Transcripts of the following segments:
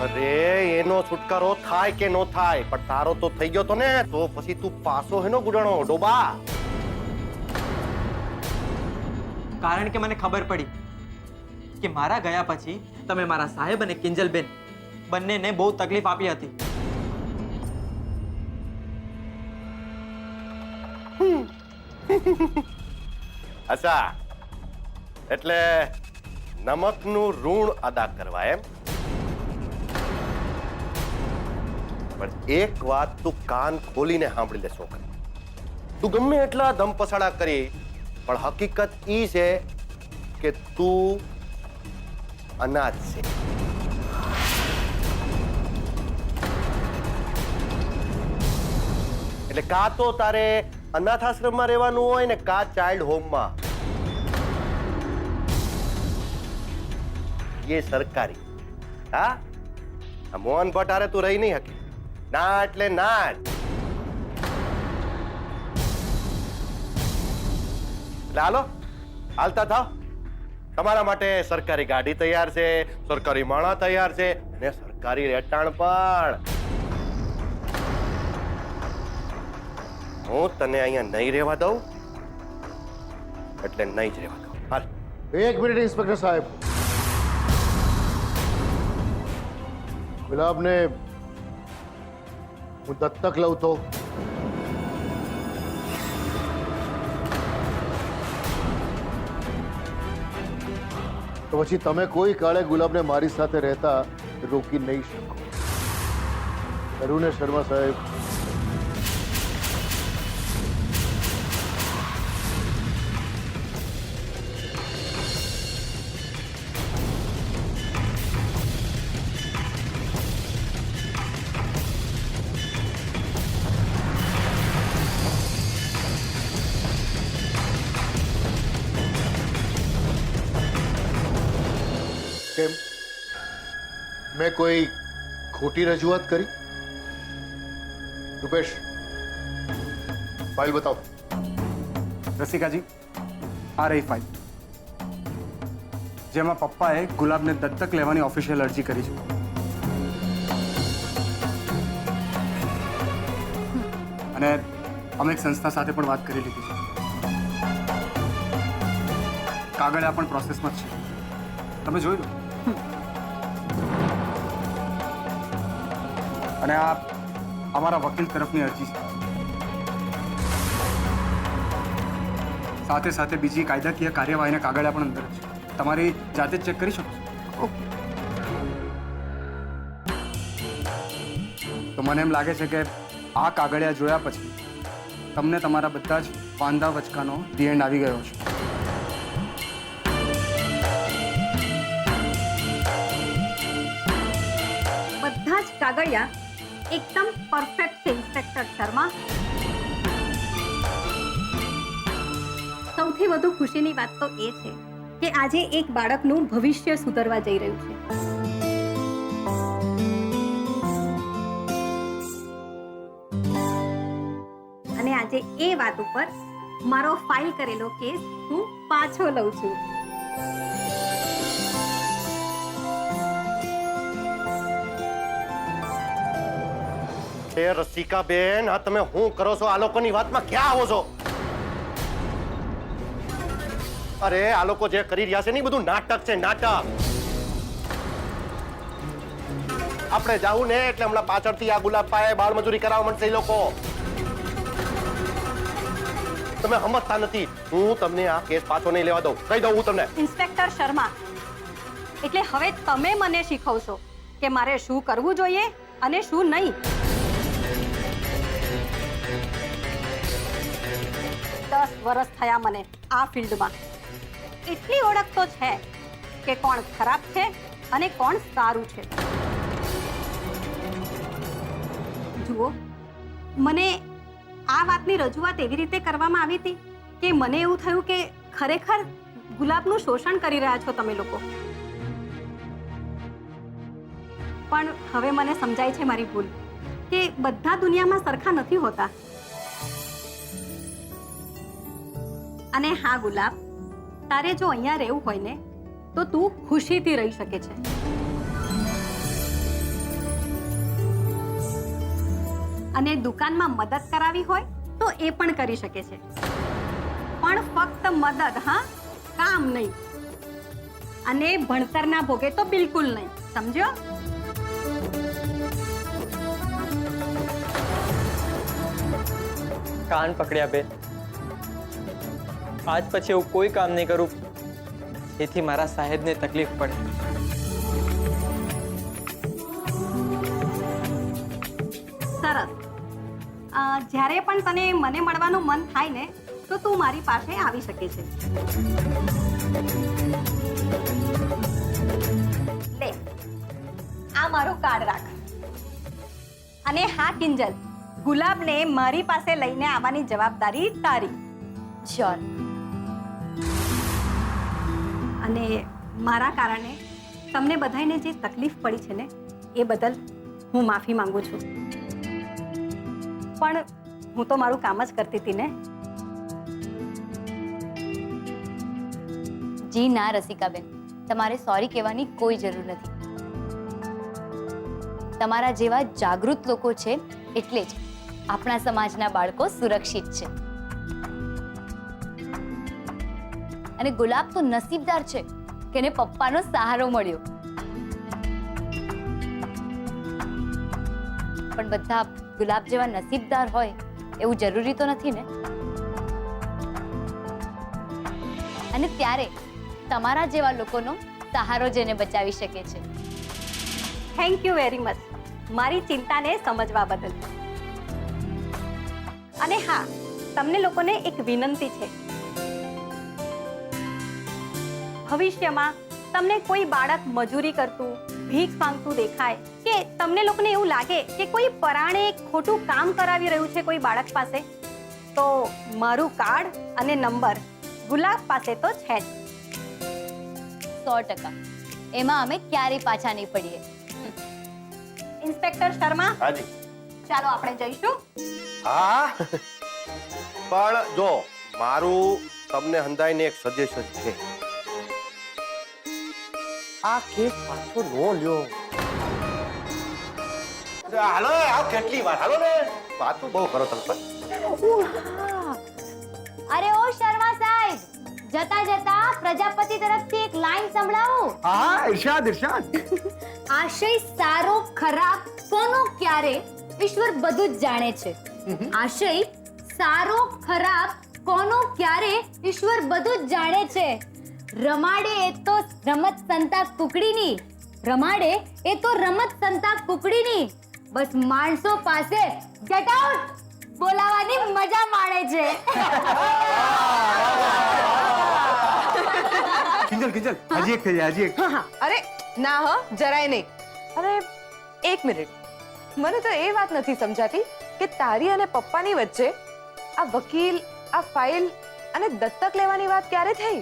અરે એનો છુટકારો થાય કે નો થાય, પણ તારો તો થઈ ગયો તો ને, તો પછી તું પાસો હેનો ગુડાણો ડોબા. કારણ કે મને ખબર પડી કે મારા ગયા પછી તમે મારા સાહેબ અને કિંજલબેન બંનેને બહુ તકલીફ આપી હતી. અચ્છા, એટલે નમકનું ઋણ અદા કરવા એમ? પણ એક વાત તું કાન ખોલીને સાંભળી લે છોકરી. તું ગમે એટલા ધમ પસાડા કરી, પણ હકીકત ઈ છે કે તું અનાજ છે. એટલે કા તો તારે અનાથ આશ્રમમાં રહેવાનું હોય ને કા ચાઇલ્ડ હોમમાં. ये સરકારી. હા, મોહન ભટ્ટ તું રહી નહીં હકી. ના એટલે ના જ. એટલે હાલો, હાલતા થાવ. તમારા માટે સરકારી ગાડી તૈયાર છે, સરકારી માળા તૈયાર છે અને સરકારી રહેઠાણ પણ. હું તને અહીંયા નહીં રહેવા દઉં એટલે નહીં જ રહેવા દઉં. હાલ. એક મિનિટ ઇન્સ્પેક્ટર સાહેબ. ગુલાબને હું દત્તક લઉં તો પછી તમે કોઈ કાળે ગુલાબને મારી સાથે રહેતા રોકી નહીં શકો. ખરું ને શર્મા સાહેબ? કેમ, મેં કોઈ ખોટી રજૂઆત કરી? રૂપેશ, ફાઇલ બતાવો. રસિકાજી, આ રહી ફાઇલ, જેમાં પપ્પાએ ગુલાબને દત્તક લેવાની ઓફિશિયલ અરજી કરી છે. અને અમે એક સંસ્થા સાથે પણ વાત કરી લીધી છે. કાગળિયા પણ પ્રોસેસમાં જ છે, તમે જોઈ લો. અને આ અમારા વકીલ તરફની અરજી છે. સાથે સાથે બીજી કાયદાકીય કાર્યવાહીના કાગળિયા પણ અંદર છે. તમારી જાતે જ ચેક કરી શકો છો. તો મને એમ લાગે છે કે આ કાગળિયા જોયા પછી તમને તમારા બધા જ વાંધા વચકાનો ધી એન્ડ આવી ગયો છે. બધા જ કાગળિયા એકદમ પરફેક્ટ છે ઇન્સ્પેક્ટર શર્મા. સૌથી વધુ ખુશીની વાત તો એ છે કે આજે એક બાળકનું ભવિષ્ય સુધરવા જઈ રહ્યું છે. અને આજે એ વાત ઉપર મારો ફાઇલ કરેલો કેસ હું પાછો લઉં છું. એ રસિકા બેન, આ તમે શું કરો છો? આ લોકોની વાતમાં ક્યાં આવો છો? અરે આ લોકો જે કરી રહ્યા છે ને બધું નાટક છે, નાટક. આપણે જાવું ને એટલે હમણાં પાછળથી આ ગુલાબ પાએ બાળ મજૂરી કરાવવા માંડશે એ લોકો. તમે સમજતા નથી. હું તમને આ કેસ પાછો નહીં લેવા દઉં, કહી દઉં હું તમને. ઇન્સ્પેક્ટર શર્મા, એટલે હવે તમે મને શીખવશો કે મારે શું કરવું જોઈએ અને શું નહીં. 10 વર્ષ થયા મને આ ફિલ્ડમાં. એટલી ઓળખ તો છે કે કોણ ખરાબ છે અને કોણ સારું છે. જુઓ, મને આ વાતની રજૂઆત એવી રીતે કરવામાં આવી હતી કે મને એવું થયું કે ખરેખર ગુલાબનું શોષણ કરી રહ્યા છો તમે લોકો. પણ હવે મને સમજાય છે મારી ભૂલ, કે બધા દુનિયામાં સરખા નથી હોતા. અને હા ગુલાબ, તારે જો અહીંયા રહેવું હોય ને તો તું ખુશીથી રહી શકે છે. અને દુકાનમાં મદદ કરાવી હોય તો એ પણ કરી શકે છે, પણ ફક્ત મદદ, હા, કામ નહીં. અને ભણતરના ભોગે તો બિલકુલ નહીં, સમજો? કાન પકડ્યા બેન. આજ પછી એવું કોઈ કામ નહીં કરું જેથી મારા સાહેબને તકલીફ પડે. સરસ. જ્યારે પણ તને મને મળવાનું મન થાય ને તો તું મારી પાસે આવી શકે છે. લે, આ મારું કાર્ડ રાખ. અને હા કિંજલ, ગુલાબને મારી પાસે લઈને આવવાની જવાબદારી તારી. શ્યોર. અને મારા કારણે તમને બધાને જે તકલીફ પડી છે ને એ બદલ હું માફી માંગુ છું. પણ હું તો મારું કામ જ કરતી હતી ને. જી ના રસિકાબેન, તમારે સોરી કહેવાની કોઈ જરૂર નથી. તમારા જેવા જાગૃત લોકો છે એટલે જ આપણા સમાજના બાળકો સુરક્ષિત છે. અને ગુલાબ તો નસીબદાર છે કે એને પપ્પાનો સહારો મળ્યો. પણ બધા ગુલાબ જેવા નસીબદાર હોય એવું જરૂરી તો નથી ને. અને ત્યારે તમારા જેવા લોકોનો સહારો જેને બચાવી શકે છે. થેન્ક યુ વેરી મચ મારી ચિંતાને સમજવા બદલ. અને હા, તમને લોકોને એક વિનંતી છે. ભવિષ્યમાં તમને કોઈ બાળક મજૂરી કરતું, ભીખ માંગતું દેખાય કે તમને લોકોને એવું લાગે કે કોઈ પરાણે ખોટું કામ કરાવી રહ્યું છે કોઈ બાળક પાસે, તો મારું કાર્ડ અને નંબર ગુલાબ પાસે તો છે જ. 100%. એમાં અમે ક્યારેય પાછા નહીં પડીએ. ઇન્સ્પેક્ટર શર્મા, હાજી. ચાલો આપણે જઈશું. હા, પણ જો મારું તમને હંધાઈને એક સજેશન છે. આ કેસ પાછો નો લ્યો. હાલો, આવ કેટલી વાર, હાલો ને. વાતો બહુ કરો તમે. અરે ઓ શર્મા સાહેબ, જતા જતા પ્રજાપતિ તરફથી એક લાઈન સંભળાવો. હા, ઇરશાદ ઇરશાદ. આશય સારો ખરાબ કોનો ક્યારે ઈશ્વર બધું જ જાણે છે. આશય સારો ખરાબ કોનો ક્યારે ઈશ્વર બધું જ જાણે છે. રમાડે એ તો રમત સંતા કુકડીની, રમાડે એ તો રમત સંતા કુકડીની, બસ માણસો પાસે ગેટ આઉટ બોલાવાની મજા માણે છે. કિંજલ કિંજલ, હજી એક થઈ જાય, હજી એક. અરે ના હ, જરાય નહીં. અરે એક મિનિટ, મને તો એ વાત નથી સમજાતી કે તારી અને પપ્પાની વચ્ચે આ વકીલ, આ ફાઇલ અને દત્તક લેવાની વાત ક્યારે થઈ?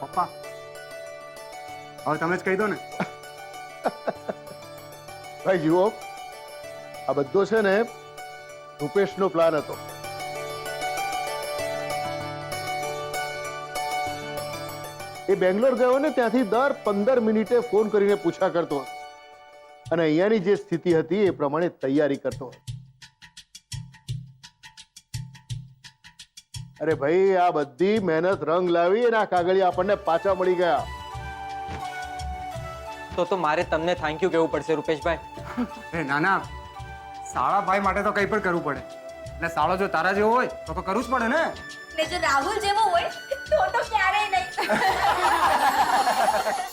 પપ્પા, હવે તમે જ કહી દો ને. ભાઈ જુઓ, આ બધો છે ને રૂપેશનો પ્લાન હતો. એ બેંગ્લોર ગયો ને ત્યાંથી દર 15 મિનિટે ફોન કરીને પૂછા કરતો અને અહીંયાની જે સ્થિતિ હતી એ પ્રમાણે તૈયારી કરતો. અરે ભાઈ, આ બધી મહેનત રંગ લાવી અને આ કાગળિયા આપણને પાછા મળી ગયા. તો મારે તમને થેન્ક યુ કહેવું પડશે રૂપેશભાઈ. એ ના ના, સાળા ભાઈ માટે તો કંઈ પણ કરવું પડે. અને સાળો જો તારા જેવો હોય તો કરવું જ પડે ને. ને જો રાહુલ જેવો હોય